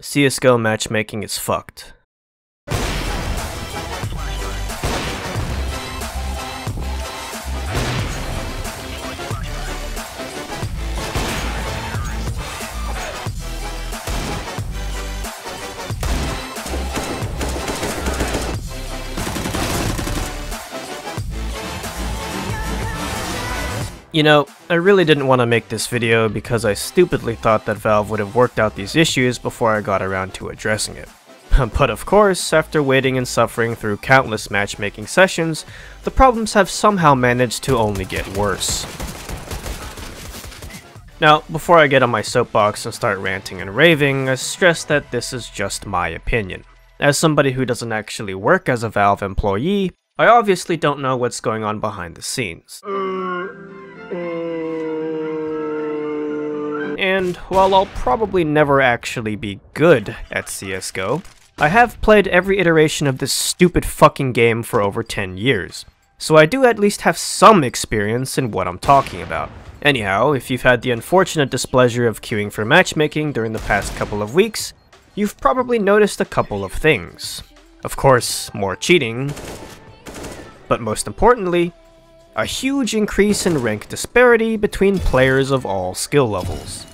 CSGO matchmaking is fucked. You know, I really didn't want to make this video because I stupidly thought that Valve would have worked out these issues before I got around to addressing it. But of course, after waiting and suffering through countless matchmaking sessions, the problems have somehow managed to only get worse. Now, before I get on my soapbox and start ranting and raving, I stress that this is just my opinion. As somebody who doesn't actually work as a Valve employee, I obviously don't know what's going on behind the scenes. And while I'll probably never actually be good at CSGO, I have played every iteration of this stupid fucking game for over 10 years, so I do at least have some experience in what I'm talking about. Anyhow, if you've had the unfortunate displeasure of queuing for matchmaking during the past couple of weeks, you've probably noticed a couple of things. Of course, more cheating, but most importantly, a huge increase in rank disparity between players of all skill levels.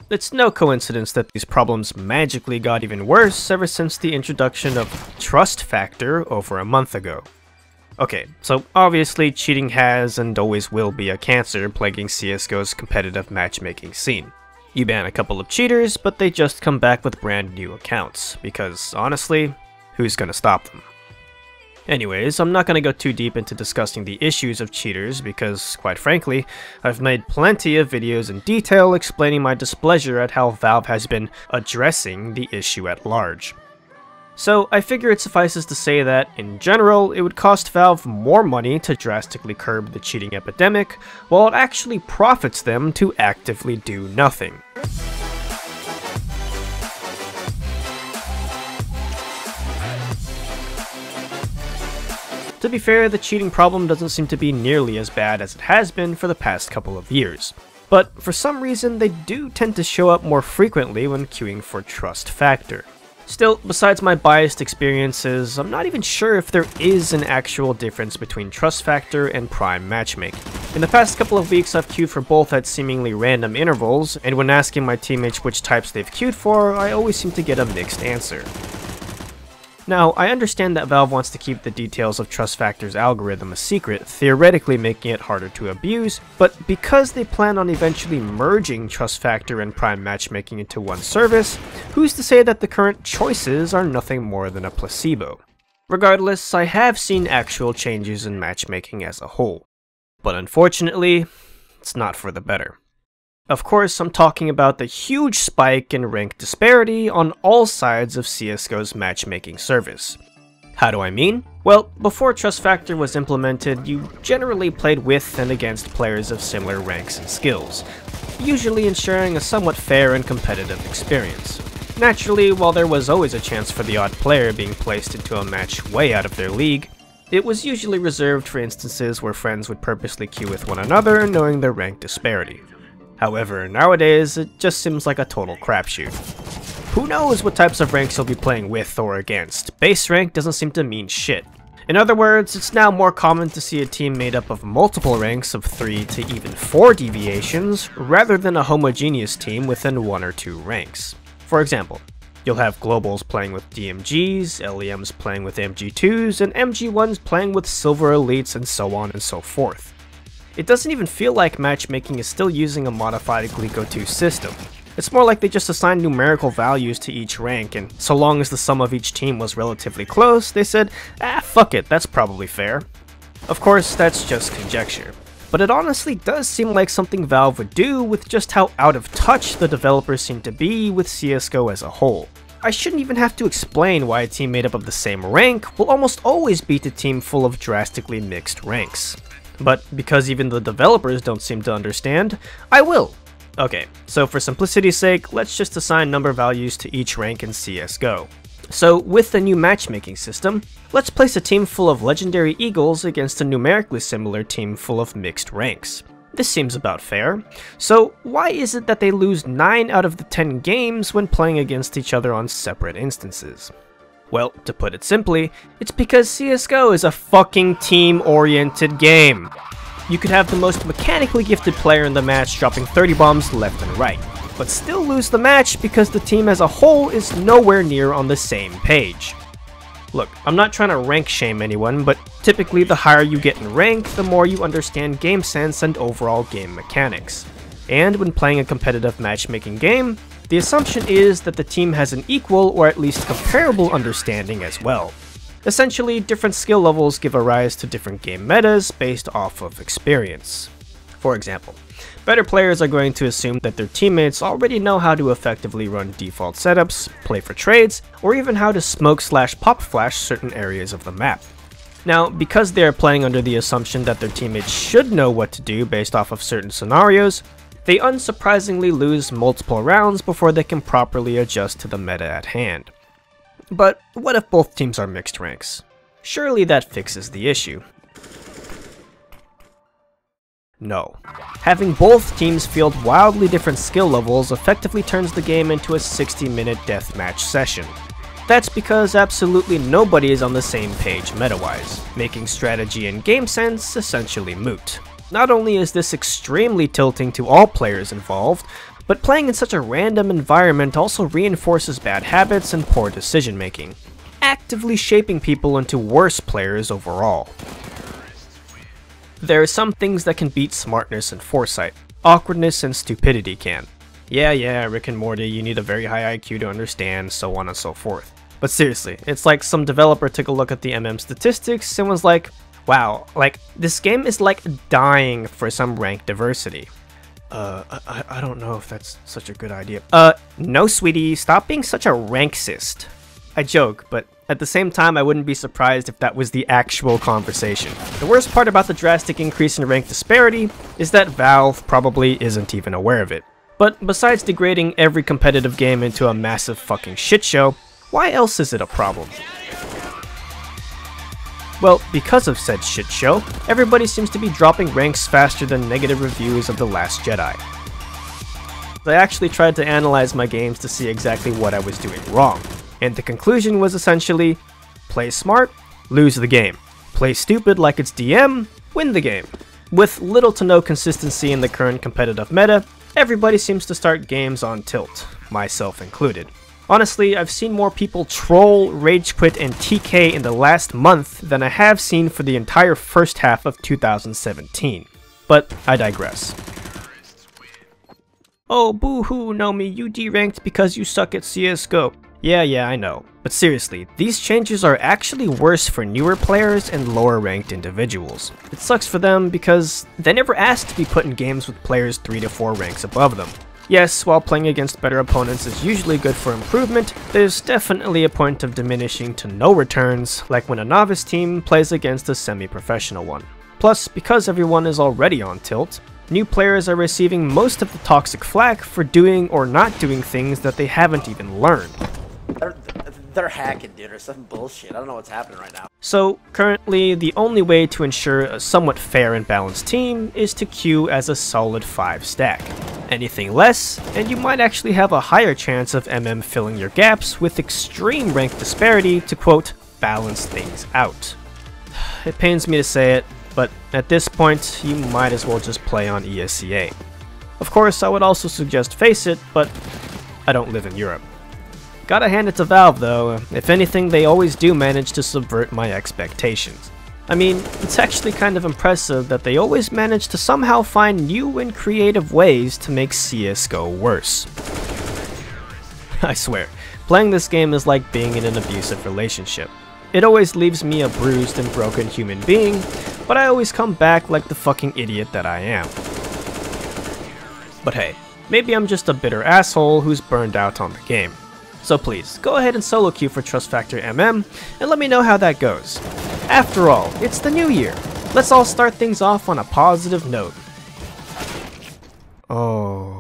It's no coincidence that these problems magically got even worse ever since the introduction of Trust Factor over a month ago. Okay, so obviously cheating has and always will be a cancer plaguing CSGO's competitive matchmaking scene. You ban a couple of cheaters, but they just come back with brand new accounts, because honestly, who's gonna stop them? Anyways, I'm not going to go too deep into discussing the issues of cheaters because, quite frankly, I've made plenty of videos in detail explaining my displeasure at how Valve has been addressing the issue at large. So I figure it suffices to say that, in general, it would cost Valve more money to drastically curb the cheating epidemic, while it actually profits them to actively do nothing. To be fair, the cheating problem doesn't seem to be nearly as bad as it has been for the past couple of years. But for some reason, they do tend to show up more frequently when queuing for Trust Factor. Still, besides my biased experiences, I'm not even sure if there is an actual difference between Trust Factor and Prime Matchmaking. In the past couple of weeks, I've queued for both at seemingly random intervals, and when asking my teammates which types they've queued for, I always seem to get a mixed answer. Now, I understand that Valve wants to keep the details of Trust Factor's algorithm a secret, theoretically making it harder to abuse, but because they plan on eventually merging Trust Factor and Prime Matchmaking into one service, who's to say that the current choices are nothing more than a placebo? Regardless, I have seen actual changes in matchmaking as a whole, but unfortunately, it's not for the better. Of course, I'm talking about the huge spike in rank disparity on all sides of CSGO's matchmaking service. How do I mean? Well, before Trust Factor was implemented, you generally played with and against players of similar ranks and skills, usually ensuring a somewhat fair and competitive experience. Naturally, while there was always a chance for the odd player being placed into a match way out of their league, it was usually reserved for instances where friends would purposely queue with one another knowing their rank disparity. However, nowadays, it just seems like a total crapshoot. Who knows what types of ranks you'll be playing with or against? Base rank doesn't seem to mean shit. In other words, it's now more common to see a team made up of multiple ranks of 3 to even 4 deviations, rather than a homogeneous team within 1 or 2 ranks. For example, you'll have Globals playing with DMGs, LEMs playing with MG2s, and MG1s playing with Silver Elites, and so on and so forth. It doesn't even feel like matchmaking is still using a modified Glico 2 system. It's more like they just assigned numerical values to each rank, and so long as the sum of each team was relatively close, they said, fuck it, that's probably fair. Of course, that's just conjecture. But it honestly does seem like something Valve would do with just how out of touch the developers seem to be with CSGO as a whole. I shouldn't even have to explain why a team made up of the same rank will almost always beat a team full of drastically mixed ranks. But because even the developers don't seem to understand, I will. Okay, so for simplicity's sake, let's just assign number values to each rank in CSGO. So with the new matchmaking system, let's place a team full of legendary eagles against a numerically similar team full of mixed ranks. This seems about fair. So why is it that they lose 9 out of the 10 games when playing against each other on separate instances? Well, to put it simply, it's because CSGO is a fucking team-oriented game. You could have the most mechanically gifted player in the match dropping 30 bombs left and right, but still lose the match because the team as a whole is nowhere near on the same page. Look, I'm not trying to rank shame anyone, but typically the higher you get in rank, the more you understand game sense and overall game mechanics. And when playing a competitive matchmaking game, the assumption is that the team has an equal or at least comparable understanding as well. Essentially, different skill levels give a rise to different game metas based off of experience. For example, better players are going to assume that their teammates already know how to effectively run default setups, play for trades, or even how to smoke/pop flash certain areas of the map. Now, because they are playing under the assumption that their teammates should know what to do based off of certain scenarios, they unsurprisingly lose multiple rounds before they can properly adjust to the meta at hand. But what if both teams are mixed ranks? Surely that fixes the issue. No. Having both teams field wildly different skill levels effectively turns the game into a 60-minute deathmatch session. That's because absolutely nobody is on the same page meta-wise, making strategy and game sense essentially moot. Not only is this extremely tilting to all players involved, but playing in such a random environment also reinforces bad habits and poor decision making, actively shaping people into worse players overall. There are some things that can beat smartness and foresight. Awkwardness and stupidity can. Yeah, Rick and Morty, you need a very high IQ to understand, so on and so forth. But seriously, it's like some developer took a look at the MM statistics and was like, wow, like, this game is like dying for some rank diversity. I don't know if that's such a good idea. No sweetie, stop being such a ranksist. I joke, but at the same time I wouldn't be surprised if that was the actual conversation. The worst part about the drastic increase in rank disparity is that Valve probably isn't even aware of it. But besides degrading every competitive game into a massive fucking shitshow, why else is it a problem? Well, because of said shitshow, everybody seems to be dropping ranks faster than negative reviews of The Last Jedi. I actually tried to analyze my games to see exactly what I was doing wrong, and the conclusion was essentially, play smart, lose the game. Play stupid like it's DM, win the game. With little to no consistency in the current competitive meta, everybody seems to start games on tilt, myself included. Honestly, I've seen more people troll, rage quit, and TK in the last month than I have seen for the entire first half of 2017. But I digress. Oh, boo-hoo, Nomi, you deranked because you suck at CSGO. Yeah, I know. But seriously, these changes are actually worse for newer players and lower ranked individuals. It sucks for them because they never asked to be put in games with players 3 to 4 ranks above them. Yes, while playing against better opponents is usually good for improvement, there's definitely a point of diminishing to no returns, like when a novice team plays against a semi-professional one. Plus, because everyone is already on tilt, new players are receiving most of the toxic flack for doing or not doing things that they haven't even learned. They're hacking, dude, or some bullshit. I don't know what's happening right now. So, currently, the only way to ensure a somewhat fair and balanced team is to queue as a solid 5 stack. Anything less, and you might actually have a higher chance of MM filling your gaps with extreme rank disparity to, quote, balance things out. It pains me to say it, but at this point, you might as well just play on ESCA. Of course, I would also suggest Faceit, but I don't live in Europe. Gotta hand it to Valve though, if anything they always do manage to subvert my expectations. I mean, it's actually kind of impressive that they always manage to somehow find new and creative ways to make CSGO worse. I swear, playing this game is like being in an abusive relationship. It always leaves me a bruised and broken human being, but I always come back like the fucking idiot that I am. But hey, maybe I'm just a bitter asshole who's burned out on the game. So please, go ahead and solo queue for Trust Factor MM, and let me know how that goes. After all, it's the new year. Let's all start things off on a positive note. Oh.